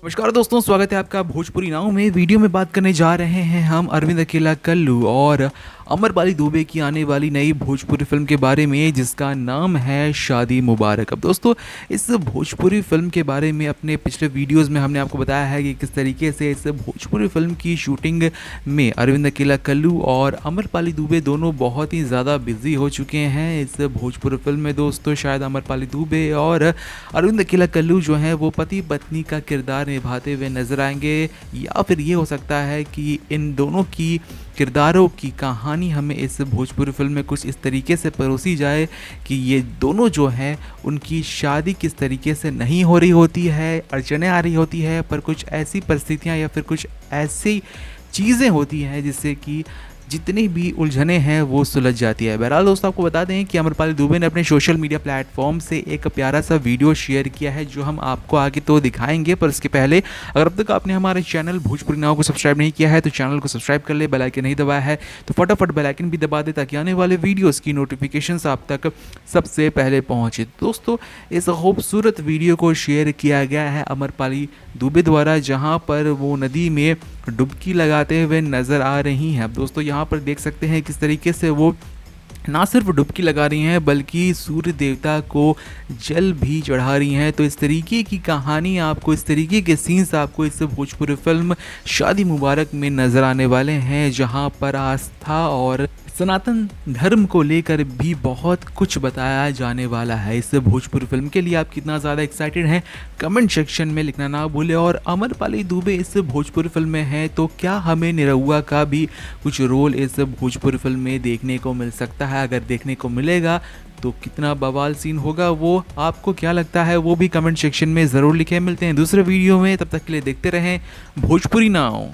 नमस्कार दोस्तों, स्वागत है आपका भोजपुरी नाव में। वीडियो में बात करने जा रहे हैं हम अरविंद अकेला कल्लू और अमरपाली दुबे की आने वाली नई भोजपुरी फिल्म के बारे में, जिसका नाम है शादी मुबारक। अब दोस्तों, इस भोजपुरी फिल्म के बारे में अपने पिछले वीडियोस में हमने आपको बताया है कि किस तरीके से इस भोजपुरी फिल्म की शूटिंग में अरविंद अकेला कल्लू और अमरपाली दुबे दोनों बहुत ही ज़्यादा बिजी हो चुके हैं। इस भोजपुरी फिल्म में दोस्तों शायद अमरपाली दुबे और अरविंद अकेला कल्लू जो हैं वो पति पत्नी का किरदार निभाते हुए नजर आएंगे, या फिर ये हो सकता है कि इन दोनों की किरदारों की कहानी हमें इस भोजपुरी फिल्म में कुछ इस तरीके से परोसी जाए कि ये दोनों जो हैं उनकी शादी किस तरीके से नहीं हो रही होती है, अड़चनें आ रही होती है, पर कुछ ऐसी परिस्थितियां या फिर कुछ ऐसी चीज़ें होती हैं जिससे कि जितनी भी उलझने हैं वो सुलझ जाती है। बहरहाल दोस्तों, आपको बता दें कि अमरपाली दुबे ने अपने सोशल मीडिया प्लेटफॉर्म से एक प्यारा सा वीडियो शेयर किया है, जो हम आपको आगे तो दिखाएंगे। पर इसके पहले अगर अब तक आपने हमारे चैनल भोजपुरी नाव को सब्सक्राइब नहीं किया है तो चैनल को सब्सक्राइब कर ले, बेल आइकन नहीं दबाया है तो फटाफट बेल आइकन भी दबा दे, ताकि आने वाले वीडियोज़ की नोटिफिकेशन आप तक सबसे पहले पहुँचे। दोस्तों, इस खूबसूरत वीडियो को शेयर किया गया है अमरपाली दुबे द्वारा, जहाँ पर वो नदी में डुबकी लगाते हुए नज़र आ रही हैं। अब दोस्तों, यहाँ पर देख सकते हैं किस तरीके से वो ना सिर्फ डुबकी लगा रही हैं बल्कि सूर्य देवता को जल भी चढ़ा रही हैं। तो इस तरीके की कहानी आपको, इस तरीके के सीन्स आपको इस भोजपुरी फिल्म शादी मुबारक में नज़र आने वाले हैं, जहां पर आस्था और सनातन धर्म को लेकर भी बहुत कुछ बताया जाने वाला है। इस भोजपुरी फिल्म के लिए आप कितना ज़्यादा एक्साइटेड हैं, कमेंट सेक्शन में लिखना ना भूलें। और अमरपाली दुबे इस भोजपुरी फिल्म में है तो क्या हमें निरहुआ का भी कुछ रोल इस भोजपुरी फिल्म में देखने को मिल सकता है? अगर देखने को मिलेगा तो कितना बवाल सीन होगा, वो आपको क्या लगता है वो भी कमेंट सेक्शन में ज़रूर लिखें। मिलते हैं दूसरे वीडियो में, तब तक के लिए देखते रहें भोजपुरी नाव।